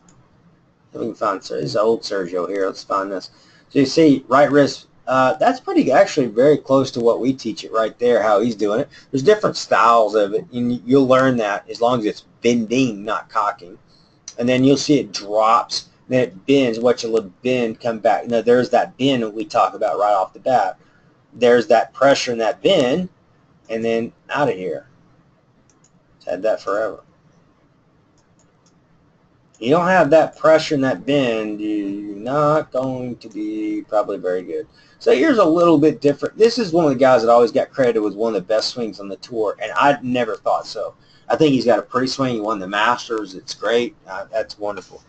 We can find this is old Sergio here. Let's find this. So you see right wrist. That's actually very close to what we teach it right there, how he's doing it. There's different styles of it, and you'll learn that as long as it's bending, not cocking. And then you'll see it drops, then it bends. Watch a little bend come back. Now, there's that bend that we talk about right off the bat. There's that pressure in that bend, and then out of here. It's had that forever. You don't have that pressure in that bend, you're not going to be probably very good. So here's a little bit different. This is one of the guys that always got credited with one of the best swings on the tour, and I never thought so. I think he's got a pretty swing. He won the Masters. It's great. That's wonderful.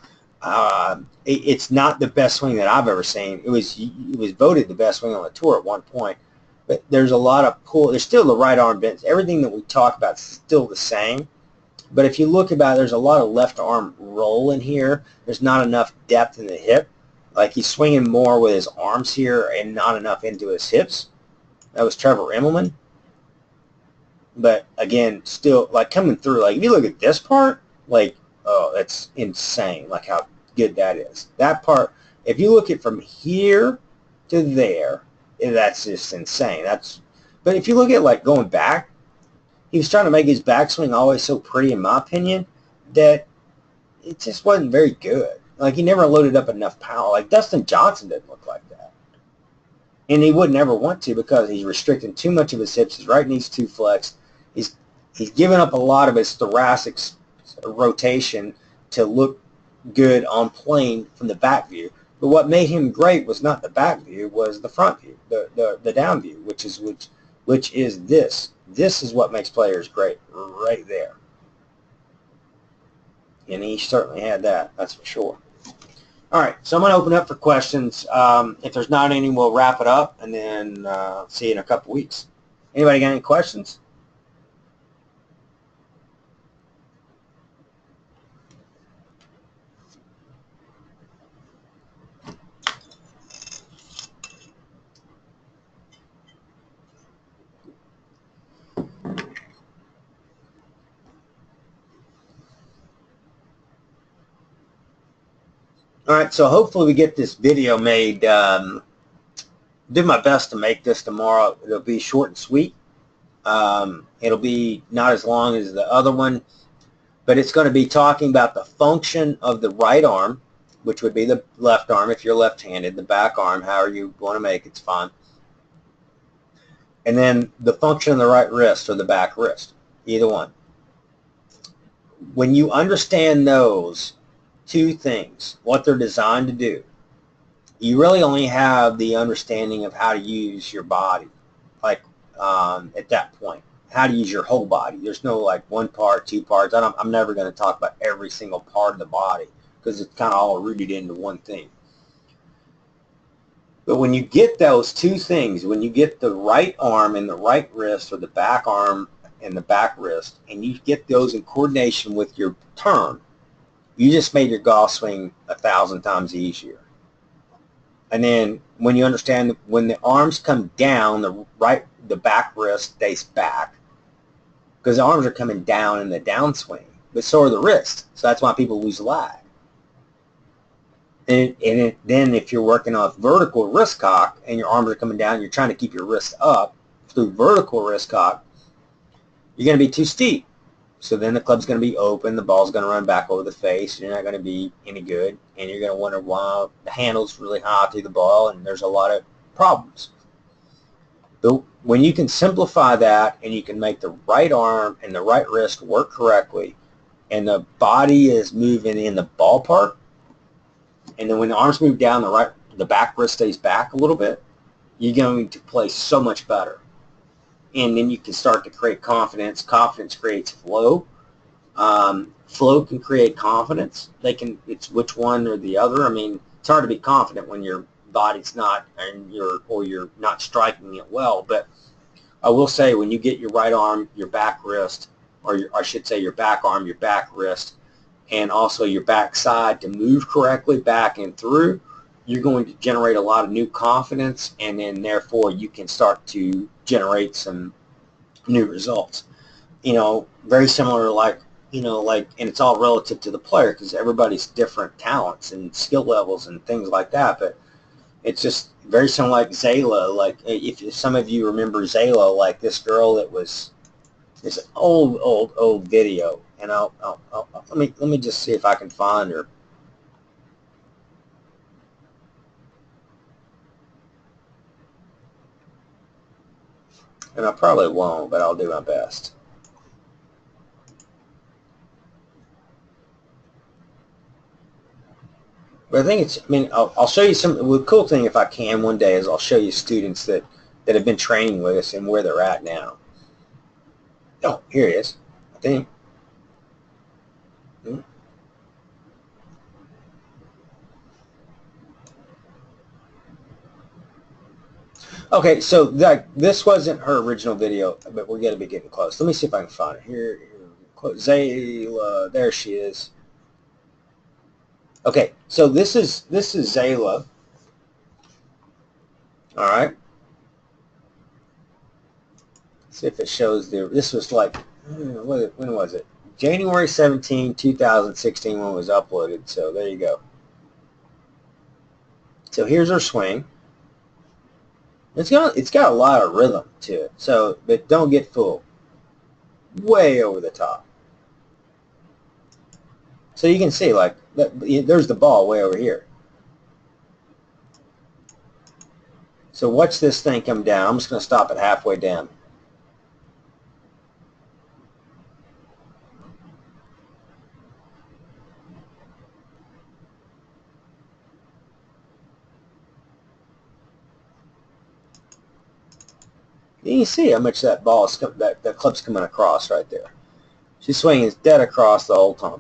It's not the best swing that I've ever seen. It was voted the best swing on the tour at one point, but there's a lot of pull. There's still the right arm bends. Everything that we talk about is still the same. But if you look about it, there's a lot of left arm roll in here. There's not enough depth in the hip. Like he's swinging more with his arms here and not enough into his hips. That was Trevor Immelman. But again, still, like, coming through, like, if you look at this part, like, oh, that's insane, like how good that is. That part, if you look at from here to there, that's just insane. But if you look at, like, going back, he was trying to make his backswing always so pretty, in my opinion, that it just wasn't very good. Like, he never loaded up enough power. Like, Dustin Johnson didn't look like that. And he would never want to, because he's restricting too much of his hips. His right knee's too flexed. He's given up a lot of his thoracic rotation to look good on plane from the back view. But what made him great was not the back view, was the front view, the down view, which is this. This is what makes players great, right there. And he certainly had that, that's for sure. All right, so I'm going to open up for questions. If there's not any, we'll wrap it up, and then see you in a couple weeks. Anybody got any questions? All right, so hopefully we get this video made. Do my best to make this tomorrow. It'll be short and sweet. It'll be not as long as the other one, but it's going to be talking about the function of the right arm, which would be the left arm if you're left-handed, the back arm, however you want to make it's fine. And then the function of the right wrist or the back wrist, either one. When you understand those two things, what they're designed to do, you really only have the understanding of how to use your body, like at that point, how to use your whole body. There's no like one part, two parts. I'm never going to talk about every single part of the body, because it's kind of all rooted into one thing. But when you get those two things, when you get the right arm and the right wrist, or the back arm and the back wrist, and you get those in coordination with your turn, you just made your golf swing 1,000 times easier. And then when you understand, when the arms come down, the back wrist stays back, because the arms are coming down in the downswing, but so are the wrists. So that's why people lose lag. Then if you're working off vertical wrist cock and your arms are coming down, you're trying to keep your wrist up through vertical wrist cock, you're going to be too steep. So then the club's going to be open, the ball's going to run back over the face, you're not going to be any good, and you're going to wonder why the handle's really high to the ball, and there's a lot of problems. But when you can simplify that, and you can make the right arm and the right wrist work correctly, and the body is moving in the ballpark, and then when the arms move down, the back wrist stays back a little bit, you're going to play so much better. And then you can start to create confidence. Confidence creates flow. Flow can create confidence. It's which one or the other. I mean, it's hard to be confident when your body's not, and you're not striking it well. But I will say, when you get your right arm, your back wrist, or I should say your back arm, your back wrist, and also your back side to move correctly back and through, you're going to generate a lot of new confidence, and then therefore you can start to generate some new results. Very similar, and it's all relative to the player, because everybody's different talents and skill levels and things like that. But it's just very similar, like Zayla. Like, if some of you remember Zayla, like this girl that was this old video, and let me just see if I can find her. And I probably won't, but I'll do my best. But I think I'll show you some. The cool thing, if I can one day, is I'll show you students that have been training with us and where they're at now. Oh, here it is, I think. Okay, so this wasn't her original video, but we're going to be getting close. Let me see if I can find it. Here, Zayla, there she is. Okay, so this is Zayla. All right. See if it shows the, this was like, when was it? January 17, 2016 when it was uploaded. So there you go. So here's her swing. It's got a lot of rhythm to it. So, but don't get fooled. Way over the top. So you can see, like, there's the ball way over here. So watch this thing come down. I'm just going to stop it halfway down. You can see how much that ball is, that club's coming across right there. She's swinging dead across the whole time.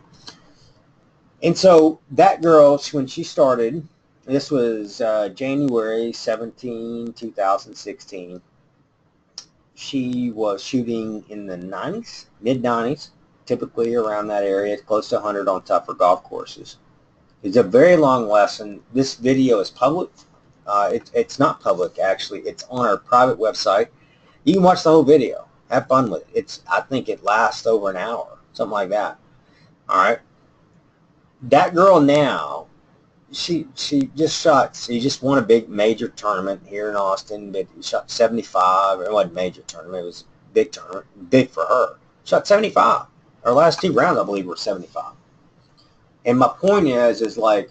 And so that girl, when she started, this was January 17, 2016. She was shooting in the 90s, mid-90s, typically around that area, close to 100 on tougher golf courses. It's a very long lesson. This video is public. It's not public, actually. It's on our private website. You can watch the whole video. Have fun with it. I think it lasts over an hour, something like that. All right. That girl now, she just won a big major tournament here in Austin. But shot 75. It wasn't a major tournament. It was a big tournament, big for her. Shot 75. Her last two rounds, I believe, were 75. And my point is like,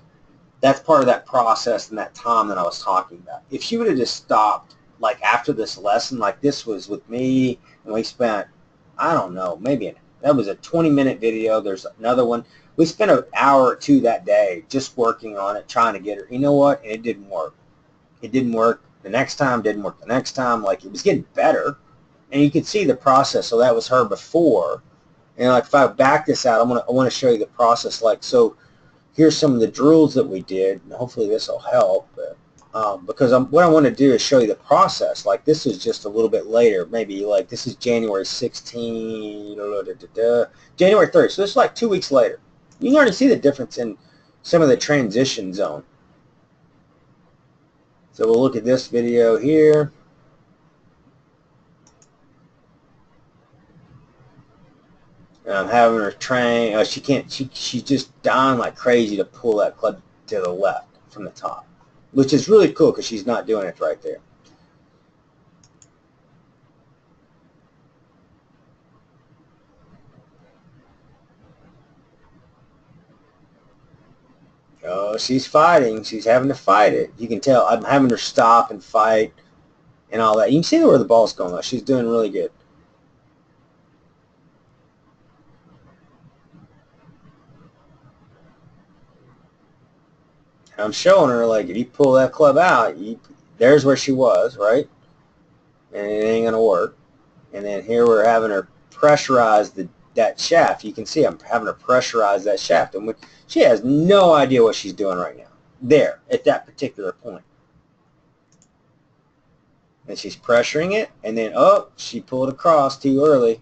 that's part of that process and that time that I was talking about. If she would have just stopped, like after this lesson, like this was with me, and we spent, I don't know, that was a 20-minute video. There's another one. We spent an hour or two that day just working on it, trying to get her. You know what? And it didn't work. It didn't work the next time, didn't work the next time. Like, it was getting better. And you could see the process. So that was her before. And like, if I back this out, I want to show you the process. Like, so here's some of the drills that we did. And hopefully this will help. Because what I want to do is show you the process. Like, this is just a little bit later. Maybe like this is January 16, January 30. So this is like 2 weeks later. You can already see the difference in some of the transition zone. So we'll look at this video here. And I'm having her train. She's just dying like crazy to pull that club to the left from the top, which is really cool because she's not doing it right there. Oh, she's fighting. She's having to fight it. You can tell I'm having her stop and fight and all that. You can see where the ball's going. She's doing really good. I'm showing her, like, if you pull that club out, there's where she was, right? And it ain't going to work. And then here we're having her pressurize that shaft. You can see I'm having her pressurize that shaft. And she has no idea what she's doing right now. There, at that particular point. And she's pressuring it. And then, oh, she pulled across too early.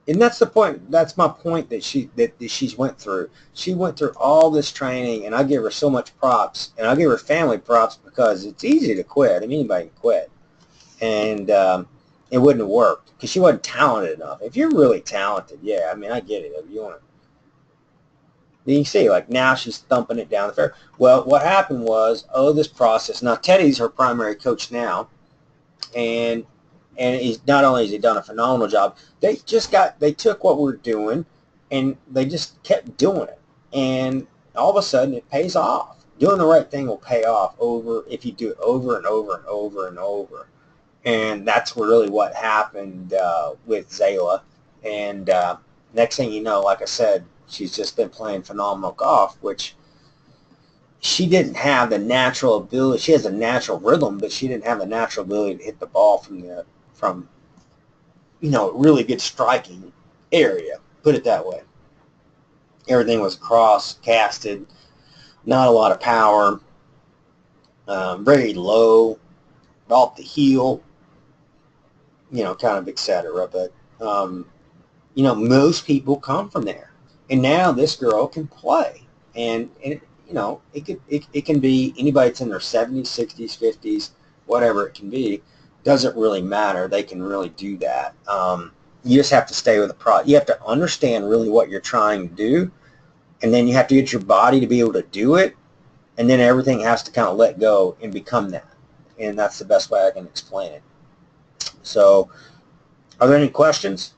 And that's the point. That's my point that she's went through. She went through all this training, and I give her so much props, and I give her family props because it's easy to quit. I mean, anybody can quit, and it wouldn't have worked because she wasn't talented enough. If you're really talented, yeah, I mean, I get it. If you want to, you can see, like, now she's thumping it down the fairway. Well, what happened was, this process. Now Teddy's her primary coach now, and he's not only has he done a phenomenal job, they took what we're doing and they just kept doing it, and all of a sudden it pays off. Doing the right thing will pay off if you do it over and over and over and over. And that's really what happened with Zayla. And next thing you know, like I said, she's just been playing phenomenal golf, which she didn't have the natural ability. She has a natural rhythm, but she didn't have the natural ability to hit the ball from really good striking area, put it that way. Everything was cross casted, not a lot of power, very low, off the heel, kind of etc. But most people come from there, and now this girl can play, and it can be anybody that's in their 70s, 60s, 50s, whatever it can be. doesn't really matter. They can really do that. You just have to stay with the product. You have to understand really what you're trying to do, and then you have to get your body to be able to do it, and then everything has to kind of let go and become that. And that's the best way I can explain it. So, are there any questions?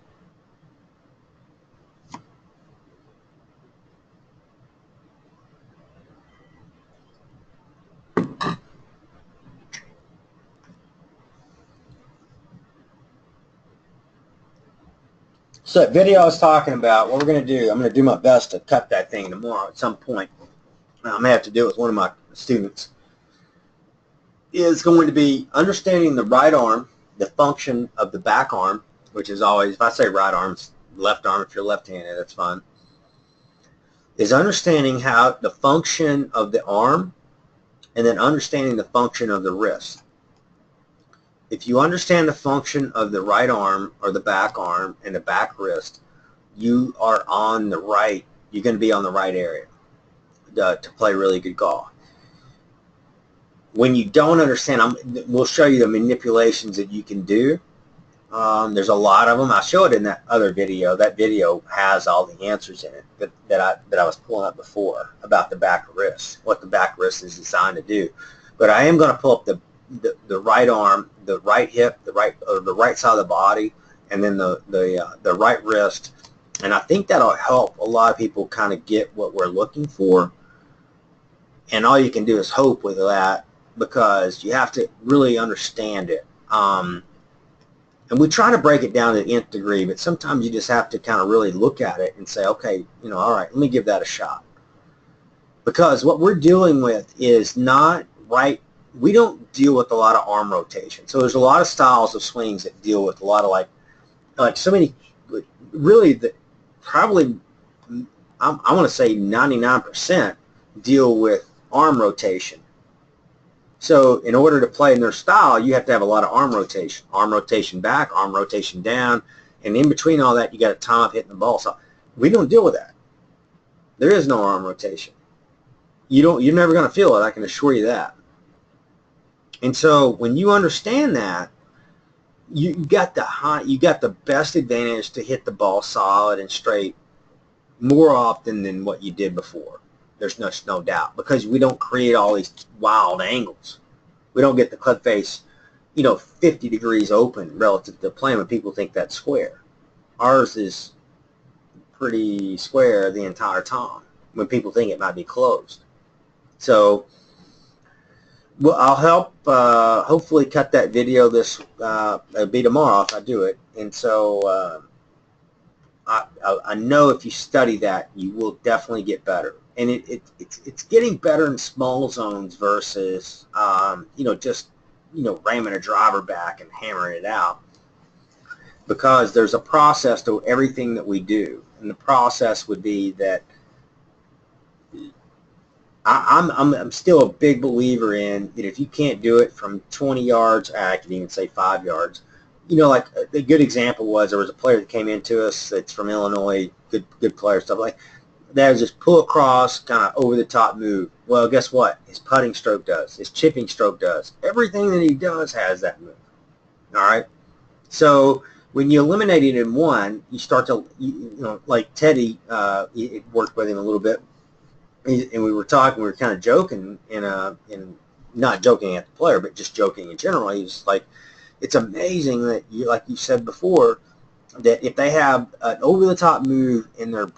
So that video I was talking about, what we're going to do, I'm going to do my best to cut that thing tomorrow at some point. I may have to do it with one of my students. Is going to be understanding the right arm, the function of the back arm, which is always, if I say right arm, left arm if you're left-handed, that's fine. Is understanding how the function of the arm, and then understanding the function of the wrist. If you understand the function of the right arm or the back arm and the back wrist, you are on the right, you're going to be on the right area to play really good golf. When you don't understand, we'll show you the manipulations that you can do. There's a lot of them. I'll show it in that other video. That video has all the answers in it that I was pulling up before about the back wrist, what the back wrist is designed to do. But I am going to pull up the right arm, the right hip, the right side of the body, and then the right wrist. And I think that'll help a lot of people kind of get what we're looking for. And all you can do is hope with that, because you have to really understand it. And we try to break it down to the nth degree, but sometimes you just have to kind of really look at it and say, okay, all right, let me give that a shot. Because what we're dealing with is not right. We don't deal with a lot of arm rotation. So there's a lot of styles of swings that deal with a lot of like so many, really, probably, I want to say 99% deal with arm rotation. So in order to play in their style, you have to have a lot of arm rotation back, arm rotation down, and in between all that, you got a time of hitting the ball. So we don't deal with that. There is no arm rotation. You're never going to feel it. I can assure you that. And so when you understand that, you got the best advantage to hit the ball solid and straight more often than what you did before. There's no doubt, because we don't create all these wild angles. We don't get the club face, 50 degrees open relative to the plane when people think that's square. Ours is pretty square the entire time when people think it might be closed. So, well, I'll help hopefully cut that video it'll be tomorrow if I do it. And so I know if you study that, you will definitely get better. And it's getting better in small zones versus, just, ramming a driver back and hammering it out. Because there's a process to everything that we do. And the process would be that I'm still a big believer in that if you can't do it from 20 yards, I can even say 5 yards. Like a good example was there was a player that came into us that's from Illinois, good player, stuff like that. Was just pull across, kind of over the top move. Well, guess what? His putting stroke does. His chipping stroke does. Everything that he does has that move. All right. So when you eliminate it in one, you start to, like Teddy, it worked with him a little bit, and we were talking, we were kind of joking, in not joking at the player, but just joking in general. He was like, it's amazing that like you said before, that if they have an over-the-top move in their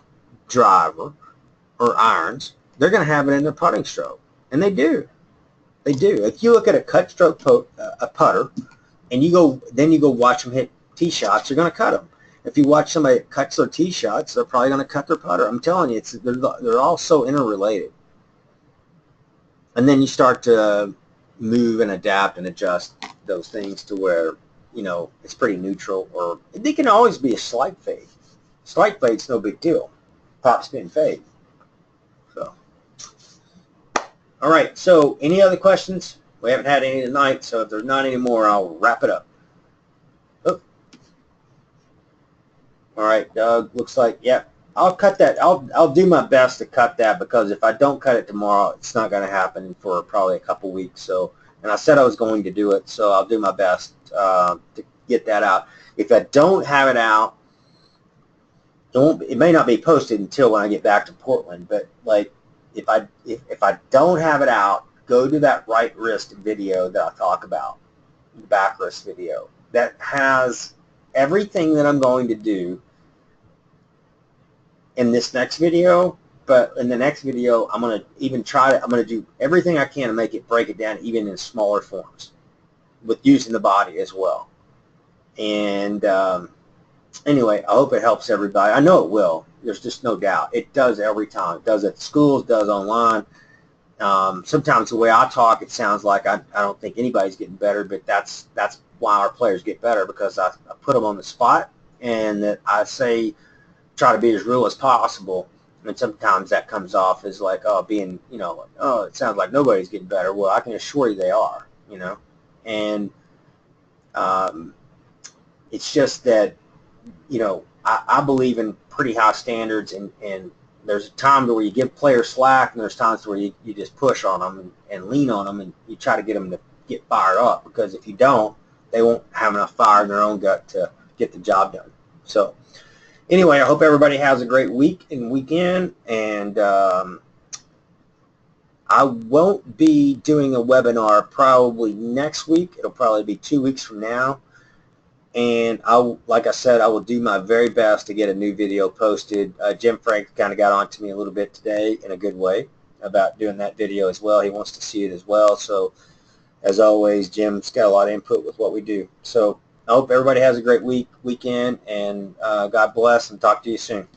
driver or irons, they're going to have it in their putting stroke, and they do. They do. If you look at a cut stroke a putter, and you go watch them hit tee shots, you're going to cut them. If you watch somebody that cuts their tee shots, they're probably going to cut their putter. I'm telling you, they're all so interrelated. And then you start to move and adapt and adjust those things to where, it's pretty neutral, or they can always be a slight fade. Slight fade's no big deal. Pop, spin, fade. So, all right. So, any other questions? We haven't had any tonight, so if there's not any more, I'll wrap it up. Oh. All right, Doug. Looks like, yeah. I'll cut that. I'll do my best to cut that, because if I don't cut it tomorrow, it's not going to happen for probably a couple weeks. So and I said I was going to do it, so I'll do my best to get that out. If I don't have it out, it may not be posted until when I get back to Portland, but like if I don't have it out, go to that right wrist video that I talk about, the back wrist video. That has everything that I'm going to do in this next video, but in the next video I'm going to do everything I can to break it down even in smaller forms with using the body as well. And anyway, I hope it helps everybody. I know it will. There's just no doubt. It does every time. It does at schools, does online. Sometimes the way I talk, it sounds like I don't think anybody's getting better, but that's why our players get better, because I put them on the spot, and that I say try to be as real as possible. And sometimes that comes off as like, oh, being, oh, it sounds like nobody's getting better. Well, I can assure you they are, and it's just that, I believe in pretty high standards, and there's a time where you give players slack, and there's times where you just push on them and lean on them, and you try to get them to get fired up, because if you don't, they won't have enough fire in their own gut to get the job done. So anyway, I hope everybody has a great week and weekend, and I won't be doing a webinar probably next week. It'll probably be 2 weeks from now. And like I said, I will do my very best to get a new video posted. Jim Frank kind of got on to me a little bit today in a good way about doing that video as well. He wants to see it as well. So as always, Jim's got a lot of input with what we do. So I hope everybody has a great weekend, and God bless, and talk to you soon.